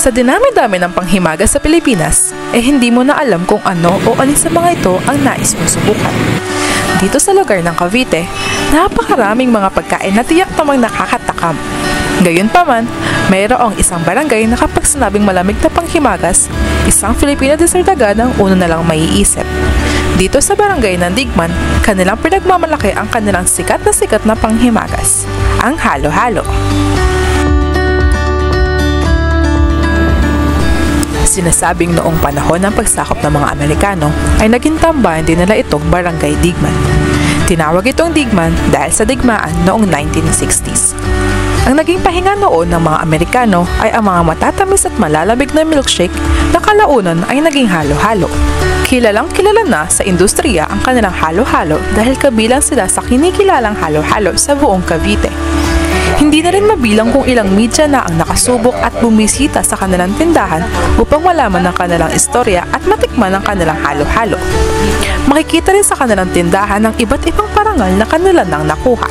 Sa dinami-dami ng panghimagas sa Pilipinas, hindi mo na alam kung ano o alin sa mga ito ang nais mong subukan. Dito sa lugar ng Cavite, napakaraming mga pagkain na tiyak namang nakakatakam. Gayunpaman, mayroong isang barangay na kapag sinabing malamig na panghimagas, isang Filipino dessert agad ang una na lang maiisip. Dito sa barangay ng Digman, kanilang pinagmamalaki ang kanilang sikat na panghimagas, ang halo-halo. Sinasabing noong panahon ng pagsakop ng mga Amerikano ay naging tambayan din nila itong Barangay Digman. Tinawag itong Digman dahil sa digmaan noong 1960s. Ang naging pahinga noon ng mga Amerikano ay ang mga matatamis at malalamig na milkshake na kalaunan ay naging halo-halo. Kilalang kilala na sa industriya ang kanilang halo-halo dahil kabilang sila sa kinikilalang halo-halo sa buong Cavite. Hindi na rin mabilang kung ilang media na ang nakasubok at bumisita sa kanilang tindahan upang malaman ang kanilang istorya at matikman ang kanilang halo-halo. Makikita rin sa kanilang tindahan ang iba't ibang parangal na kanila nang nakuha.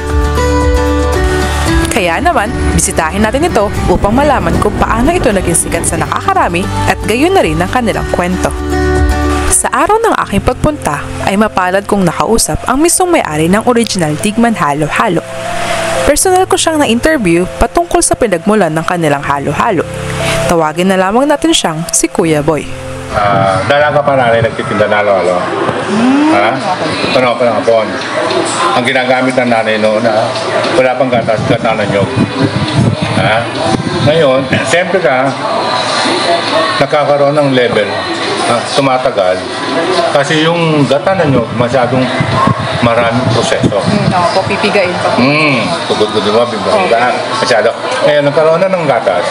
Kaya naman, bisitahin natin ito upang malaman kung paano ito naging sikat sa nakakarami at gayon na rin ang kanilang kwento. Sa araw ng aking pagpunta ay mapalad kong nakausap ang mismong may-ari ng original Digman Halo-Halo. Personal ko siyang na-interview patungkol sa pinagmulan ng kanilang halo-halo. Tawagin na lamang natin siyang si Kuya Boy. Dalaga pa nanay nagtitinda na halo-halo. Ano pa ng hapon. Ang ginagamit ng nanay noon, wala pang gatas, gata ng nyog. Ngayon, siyempre ka, nakakaroon ng level, tumatagal. Kasi yung gata ng nyog, masyadong maraming proseso. Po, pipigain pa po. Tugod-tugod mo, bimbang masyado. Ngayon, nagkaroon na ng gatas,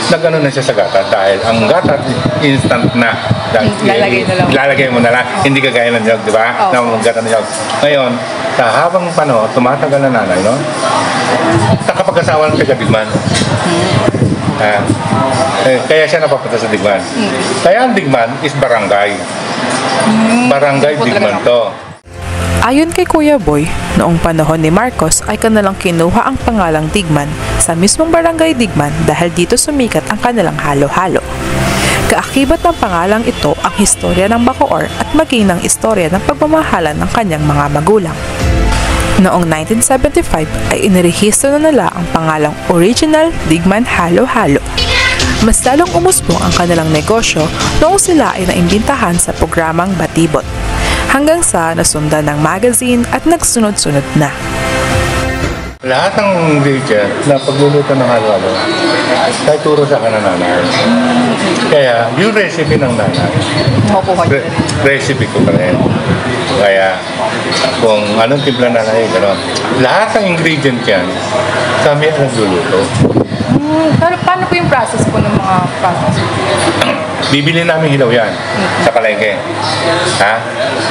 nagano na siya sa gatas dahil ang gatas instant na. Lalagay mo na lang. Hindi kagaya ng nyog, di ba? Na gata ng nyog. Ngayon, sa habang tumatagal na nanay, no? Nakapag-asawa ng taga-Digman. Kaya siya napapunta sa Digman. Kaya ang Digman is barangay. Barangay Digman to. Ayon kay Kuya Boy, noong panahon ni Marcos ay kanilang kinuha ang pangalang Digman sa mismong barangay Digman dahil dito sumikat ang kanilang halo-halo. Kaakibat ng pangalang ito ang historya ng Bacoor at maging ng istorya ng pagmamahalan ng kanyang mga magulang. Noong 1975 ay inirehistro na nila ang pangalang Original Digman Halo-Halo. Mas lalong umusbong ang kanilang negosyo noong sila ay naimbitahan sa programang Batibot, hanggang sa nasundan ng magazine at nagsunod-sunod na. Lahat ng ingredient na pagluluto ng halo-halo, kahit turo sa ka ng nanay. Kaya yung recipe ng nanay, recipe ko pa rin. Kaya kung anong timpla na nanay, gano'n. Lahat ng ingredient yan, kami ang nagluluto. Pero paano po yung process po ng mga process? Bibili namin hilaw yan sa palengke.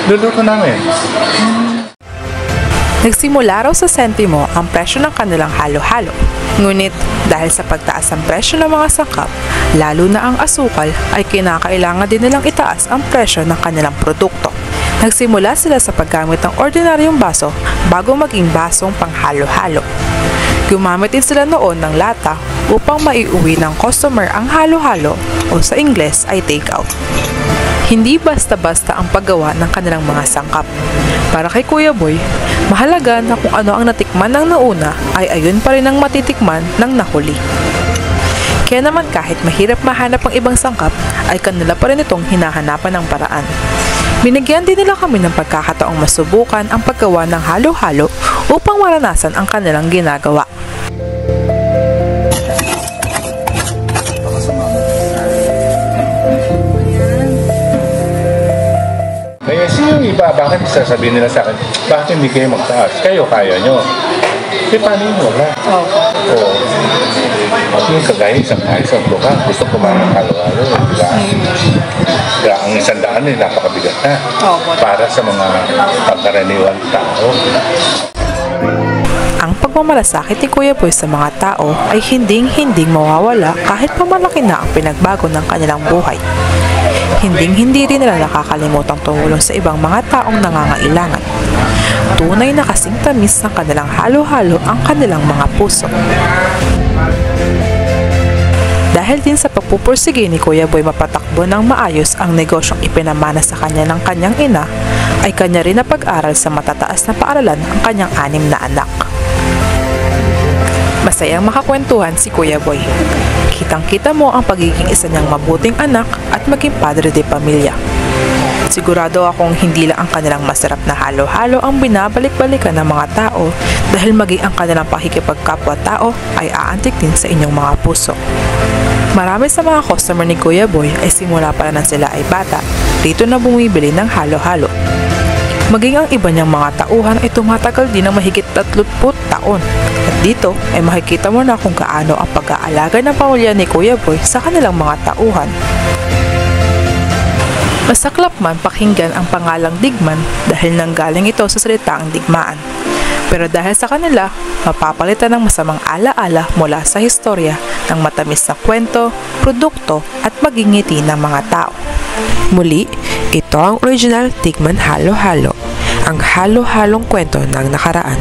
Luluto namin. Nagsimula raw sa sentimo ang presyo ng kanilang halo-halo. Ngunit dahil sa pagtaas ng presyo ng mga sangkap, lalo na ang asukal, ay kinakailangan din nilang itaas ang presyo ng kanilang produkto. Nagsimula sila sa paggamit ng ordinaryong baso bago maging basong panghalo-halo. Gumamit din sila noon ng lata upang maiuwi ng customer ang halo-halo o sa Ingles ay take-out. Hindi basta-basta ang paggawa ng kanilang mga sangkap. Para kay Kuya Boy, mahalaga na kung ano ang natikman ng nauna ay ayun pa rin ang matitikman ng nahuli. Kaya naman kahit mahirap mahanap ang ibang sangkap, ay kanila pa rin itong hinahanapan ng paraan. Binigyan din nila kami ng pagkakataong masubukan ang paggawa ng halo-halo upang maranasan ang kanilang ginagawa. Kaya yung iba, bakit sasabihin nila sa akin, bakit hindi kayo magtaas? Kayo, kaya nyo. Paano yun? Wala. Oo. Yung kagaya, isang buka, gusto kumain ng halo-halo. Kaya ang 100 napakabigat na para sa mga pagkaraniwang tao. Ang pagmamalasakit ni Kuya Boy sa mga tao ay hinding-hinding mawawala kahit pamalaki na ang pinagbago ng kanilang buhay. Hinding-hindi rin nila nakakalimutang tumulong sa ibang mga taong nangangailangan. Tunay na kasing tamis ng kanilang halo-halo ang kanilang mga puso. Dahil din sa pagpupursige ni Kuya Boy mapatakbo ng maayos ang negosyong ipinamana sa kanya ng kanyang ina, ay kanya rin na pag-aral sa matataas na paaralan ang kanyang 6 na anak. Masayang makakwentuhan si Kuya Boy. Kitang-kita mo ang pagiging isa niyang mabuting anak at maging padre de pamilya. Sigurado akong hindi lang ang kanilang masarap na halo-halo ang binabalik-balikan ng mga tao, dahil maging ang kanilang pakikipagkapwa-tao ay aantik din sa inyong mga puso. Marami sa mga customer ni Kuya Boy ay simula pa na sila ay bata, dito na bumibili ng halo-halo. Maging ang iba niyang mga tauhan ay tumatagal din ng mahigit 30 taon. At dito ay makikita mo na kung gaano ang pag-aalaga ng pamilya ni Kuya Boy sa kanilang mga tauhan. Masaklap man pakinggan ang pangalang digman dahil nanggaling ito sa salitaang digmaan. Pero dahil sa kanila, mapapalitan ng masamang alaala mula sa historya ng matamis na kwento, produkto at maging ngiti ng mga tao. Muli, ito ang original Digman Halo-Halo, ang halo-halong kwento ng nakaraan.